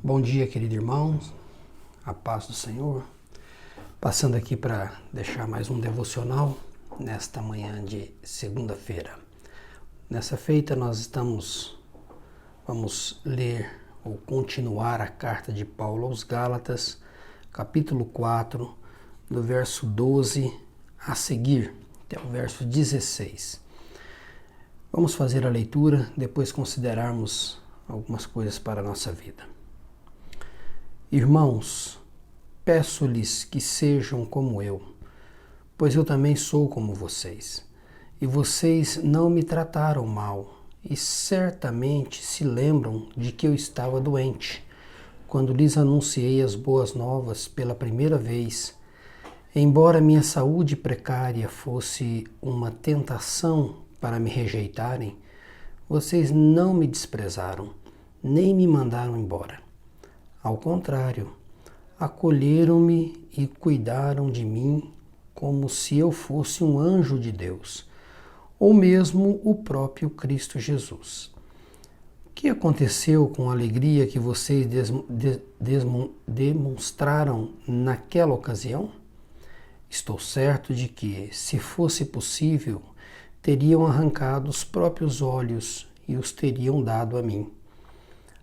Bom dia, querido irmão, a paz do Senhor. Passando aqui para deixar mais um devocional nesta manhã de segunda-feira. Nessa feita nós vamos ler ou continuar a carta de Paulo aos Gálatas, capítulo 4, do verso 12 a seguir, até o verso 16. Vamos fazer a leitura, depois considerarmos algumas coisas para a nossa vida. Irmãos, peço-lhes que sejam como eu, pois eu também sou como vocês. E vocês não me trataram mal, e certamente se lembram de que eu estava doente, quando lhes anunciei as boas novas pela primeira vez. Embora minha saúde precária fosse uma tentação para me rejeitarem, vocês não me desprezaram, nem me mandaram embora. Ao contrário, acolheram-me e cuidaram de mim como se eu fosse um anjo de Deus, ou mesmo o próprio Cristo Jesus. O que aconteceu com a alegria que vocês demonstraram naquela ocasião? Estou certo de que, se fosse possível, teriam arrancado os próprios olhos e os teriam dado a mim.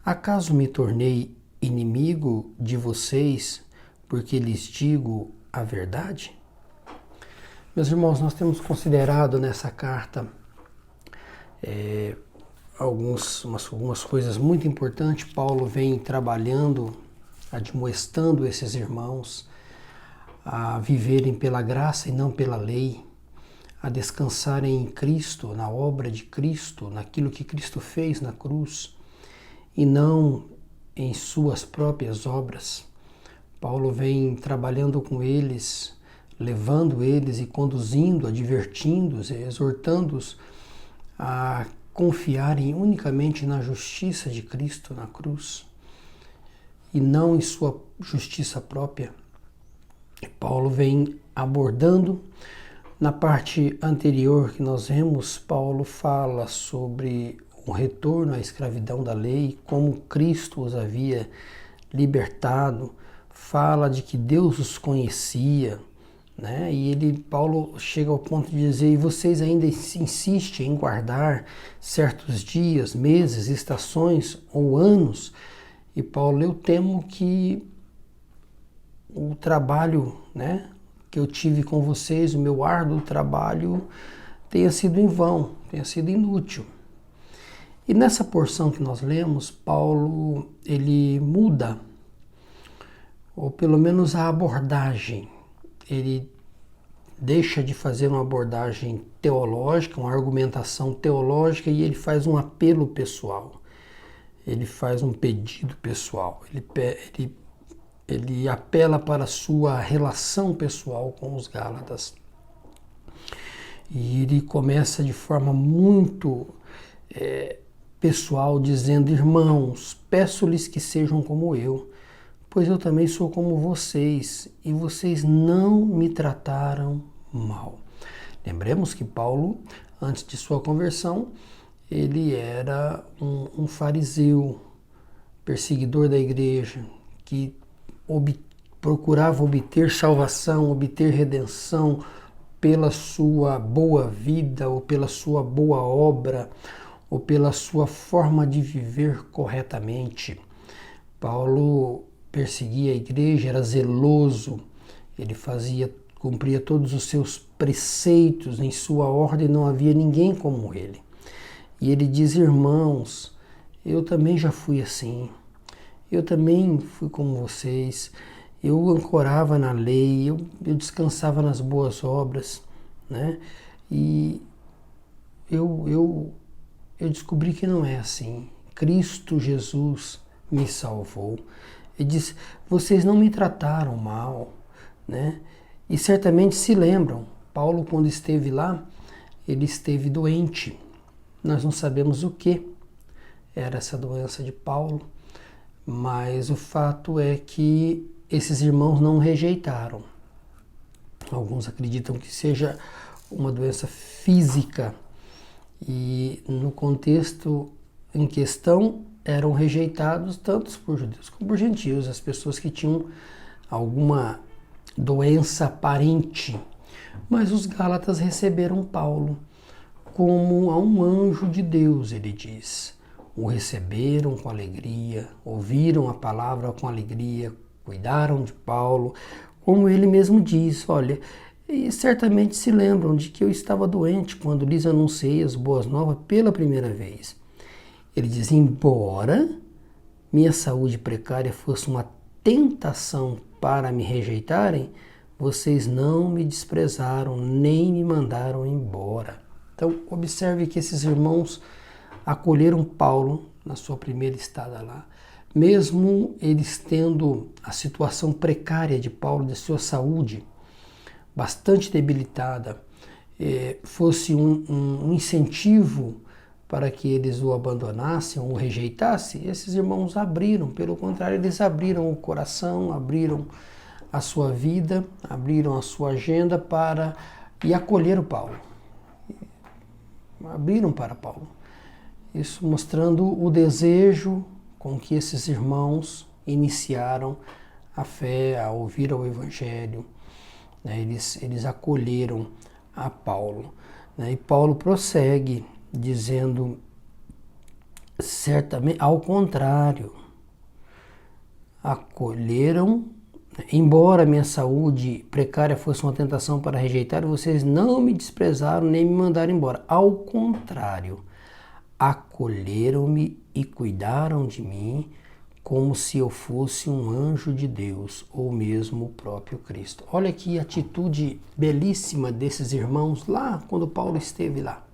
Acaso me tornei inimigo de vocês porque lhes digo a verdade? Meus irmãos, nós temos considerado nessa carta algumas coisas muito importantes. Paulo vem trabalhando, admoestando esses irmãos a viverem pela graça e não pela lei, a descansarem em Cristo, na obra de Cristo, naquilo que Cristo fez na cruz, e não em suas próprias obras. Paulo vem trabalhando com eles, levando eles e conduzindo, advertindo-os, exortando-os a confiarem unicamente na justiça de Cristo na cruz e não em sua justiça própria. E Paulo vem abordando. Na parte anterior que nós vemos, Paulo fala sobre o retorno à escravidão da lei, como Cristo os havia libertado, fala de que Deus os conhecia, né? E Paulo chega ao ponto de dizer: e vocês ainda insistem em guardar certos dias, meses, estações ou anos? E Paulo: eu temo que o trabalho, né, que eu tive com vocês, o meu árduo trabalho, tenha sido em vão, tenha sido inútil. E nessa porção que nós lemos, Paulo, ele muda, ou pelo menos a abordagem. Ele deixa de fazer uma abordagem teológica, uma argumentação teológica, e ele faz um apelo pessoal. Ele faz um pedido pessoal. Ele apela para a sua relação pessoal com os Gálatas. E ele começa de forma muito pessoal, dizendo: irmãos, peço-lhes que sejam como eu, pois eu também sou como vocês, e vocês não me trataram mal. Lembremos que Paulo, antes de sua conversão, ele era um fariseu, perseguidor da igreja, que procurava obter salvação, obter redenção pela sua boa vida, ou pela sua boa obra, ou pela sua forma de viver corretamente. Paulo perseguia a igreja, era zeloso, ele cumpria todos os seus preceitos, em sua ordem não havia ninguém como ele. E ele diz: irmãos, eu também já fui assim, eu também fui como vocês, eu ancorava na lei, eu descansava nas boas obras, né? E eu descobri que não é assim. Cristo Jesus me salvou. Ele diz: vocês não me trataram mal, né? E certamente se lembram, Paulo, quando esteve lá, ele esteve doente. Nós não sabemos o que era essa doença de Paulo, mas o fato é que esses irmãos não rejeitaram. Alguns acreditam que seja uma doença física, e no contexto em questão eram rejeitados tanto por judeus como por gentios, as pessoas que tinham alguma doença aparente. Mas os gálatas receberam Paulo como a um anjo de Deus, ele diz. O receberam com alegria, ouviram a palavra com alegria, cuidaram de Paulo, como ele mesmo diz, olha, e certamente se lembram de que eu estava doente quando lhes anunciei as boas novas pela primeira vez. Ele diz, embora minha saúde precária fosse uma tentação para me rejeitarem, vocês não me desprezaram nem me mandaram embora. Então, observe que esses irmãos acolheram Paulo na sua primeira estada lá. Mesmo eles tendo a situação precária de Paulo, de sua saúde, bastante debilitada, fosse um incentivo para que eles o abandonassem ou o rejeitassem, esses irmãos abriram, pelo contrário, eles abriram o coração, abriram a sua vida, abriram a sua agenda e acolheram Paulo. Abriram para Paulo. Isso mostrando o desejo com que esses irmãos iniciaram a fé, a ouvir o Evangelho. Eles acolheram a Paulo. E Paulo prossegue dizendo, certamente, ao contrário, acolheram, embora minha saúde precária fosse uma tentação para rejeitar, vocês não me desprezaram nem me mandaram embora. Ao contrário, acolheram-me e cuidaram de mim como se eu fosse um anjo de Deus ou mesmo o próprio Cristo. Olha que atitude belíssima desses irmãos lá quando Paulo esteve lá.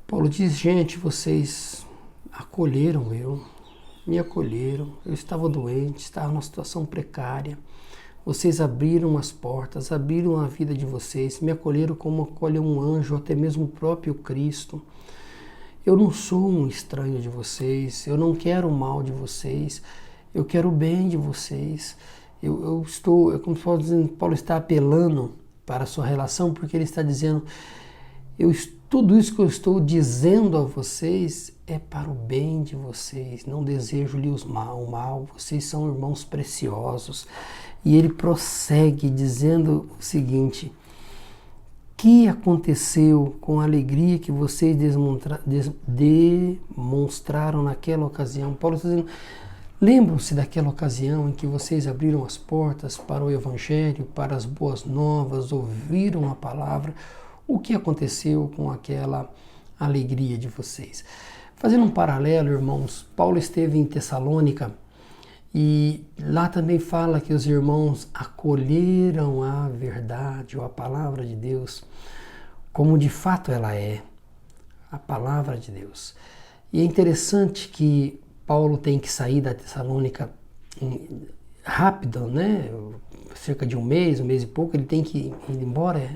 Paulo diz, gente, vocês acolheram eu, me acolheram, eu estava doente, estava numa situação precária, vocês abriram as portas, abriram a vida de vocês, me acolheram como acolhe um anjo, até mesmo o próprio Cristo. Eu não sou um estranho de vocês, eu não quero o mal de vocês, eu quero o bem de vocês. Eu estou, como Paulo está apelando para a sua relação, porque ele está dizendo, tudo isso que eu estou dizendo a vocês é para o bem de vocês, não desejo-lhes o mal, vocês são irmãos preciosos. E ele prossegue dizendo o seguinte, que aconteceu com a alegria que vocês demonstraram naquela ocasião? Paulo está dizendo, lembram-se daquela ocasião em que vocês abriram as portas para o Evangelho, para as boas novas, ouviram a palavra? O que aconteceu com aquela alegria de vocês? Fazendo um paralelo, irmãos, Paulo esteve em Tessalônica e lá também fala que os irmãos acolheram a verdade ou a palavra de Deus como de fato ela é, a palavra de Deus. E é interessante que Paulo tem que sair da Tessalônica rápido, né? Cerca de um mês e pouco, ele tem que ir embora.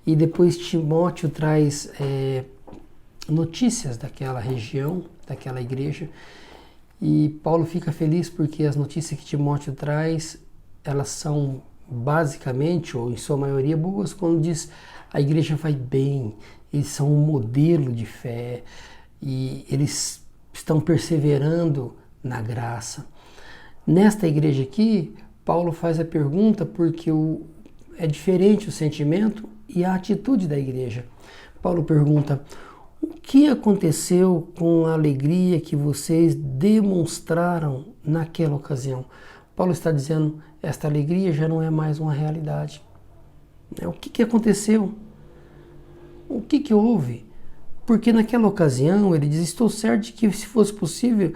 E depois Timóteo traz notícias daquela região, daquela igreja. E Paulo fica feliz porque as notícias que Timóteo traz, elas são basicamente, ou em sua maioria, boas, quando diz a igreja vai bem, eles são um modelo de fé e eles estão perseverando na graça. Nesta igreja aqui, Paulo faz a pergunta porque é diferente o sentimento e a atitude da igreja. Paulo pergunta, o que aconteceu com a alegria que vocês demonstraram naquela ocasião? Paulo está dizendo, esta alegria já não é mais uma realidade. O que aconteceu? O que houve? Porque naquela ocasião, ele diz, estou certo de que se fosse possível,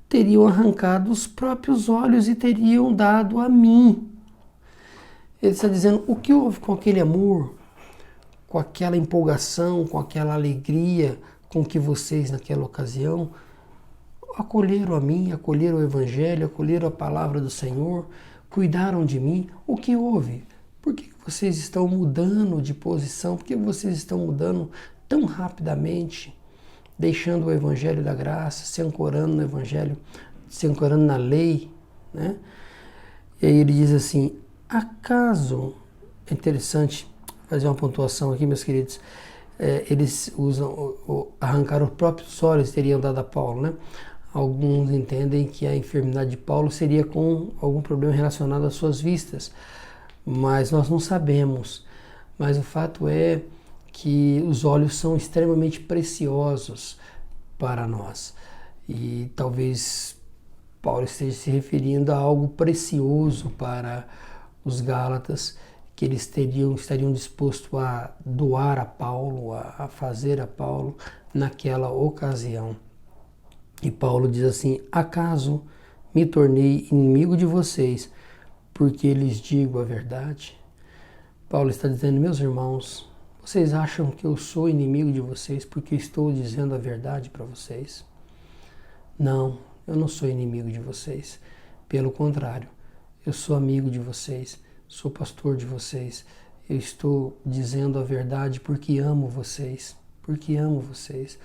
teriam arrancado os próprios olhos e teriam dado a mim. Ele está dizendo, o que houve com aquele amor, com aquela empolgação, com aquela alegria com que vocês naquela ocasião acolheram a mim, acolheram o Evangelho, acolheram a palavra do Senhor, cuidaram de mim. O que houve? Por que vocês estão mudando de posição? Por que vocês estão mudando tão rapidamente, deixando o Evangelho da graça, se ancorando no Evangelho, se ancorando na lei, né? E aí ele diz assim, acaso, é interessante fazer uma pontuação aqui, meus queridos, eles arrancaram os próprios olhos, teriam dado a Paulo, né? Alguns entendem que a enfermidade de Paulo seria com algum problema relacionado às suas vistas, mas nós não sabemos. Mas o fato é que os olhos são extremamente preciosos para nós. E talvez Paulo esteja se referindo a algo precioso para os Gálatas, que eles estariam dispostos a doar a Paulo, a fazer a Paulo naquela ocasião. E Paulo diz assim: acaso me tornei inimigo de vocês porque lhes digo a verdade? Paulo está dizendo: meus irmãos, vocês acham que eu sou inimigo de vocês porque estou dizendo a verdade para vocês? Não, eu não sou inimigo de vocês. Pelo contrário, eu sou amigo de vocês, sou pastor de vocês. Eu estou dizendo a verdade porque amo vocês, porque amo vocês.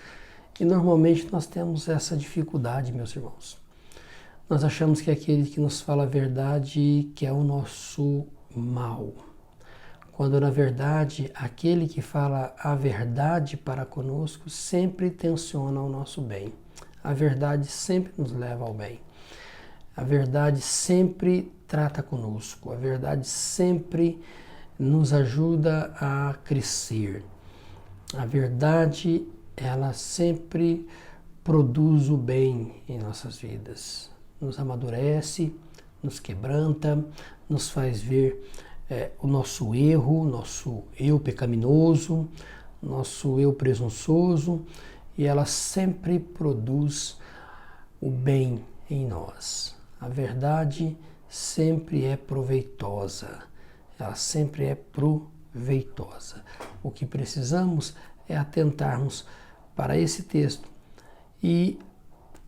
E normalmente nós temos essa dificuldade, meus irmãos. Nós achamos que aquele que nos fala a verdade quer o nosso mal, quando na verdade aquele que fala a verdade para conosco sempre tenciona o nosso bem. A verdade sempre nos leva ao bem. A verdade sempre trata conosco. A verdade sempre nos ajuda a crescer. A verdade, ela sempre produz o bem em nossas vidas. Nos amadurece, nos quebranta, nos faz ver o nosso erro, nosso eu pecaminoso, nosso eu presunçoso, e ela sempre produz o bem em nós. A verdade sempre é proveitosa, ela sempre é proveitosa. O que precisamos é atentarmos para esse texto e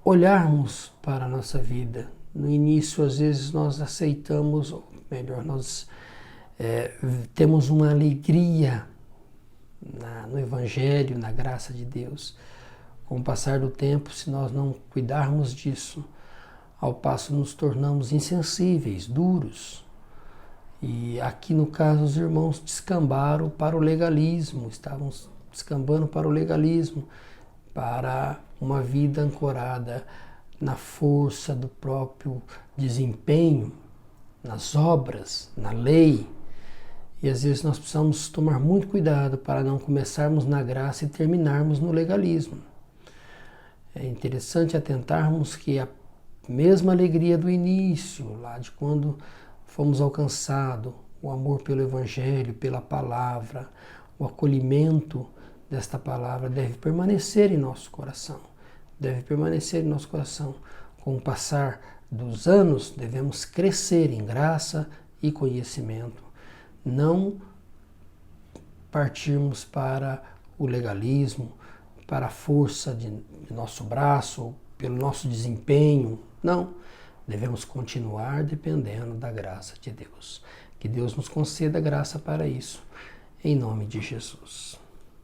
olharmos para a nossa vida. No início, às vezes, nós aceitamos, ou melhor, nós temos uma alegria no Evangelho, na graça de Deus. Com o passar do tempo, se nós não cuidarmos disso, ao passo nos tornamos insensíveis, duros. E aqui no caso os irmãos descambaram para o legalismo, estavam descambando para o legalismo, para uma vida ancorada na força do próprio desempenho, nas obras, na lei. E às vezes nós precisamos tomar muito cuidado para não começarmos na graça e terminarmos no legalismo. É interessante atentarmos que a mesma alegria do início, lá de quando fomos alcançados, o amor pelo Evangelho, pela palavra, o acolhimento desta palavra deve permanecer em nosso coração. Deve permanecer em nosso coração. Com o passar dos anos, devemos crescer em graça e conhecimento. Não partirmos para o legalismo, para a força de nosso braço, pelo nosso desempenho. Não, devemos continuar dependendo da graça de Deus. Que Deus nos conceda graça para isso, em nome de Jesus.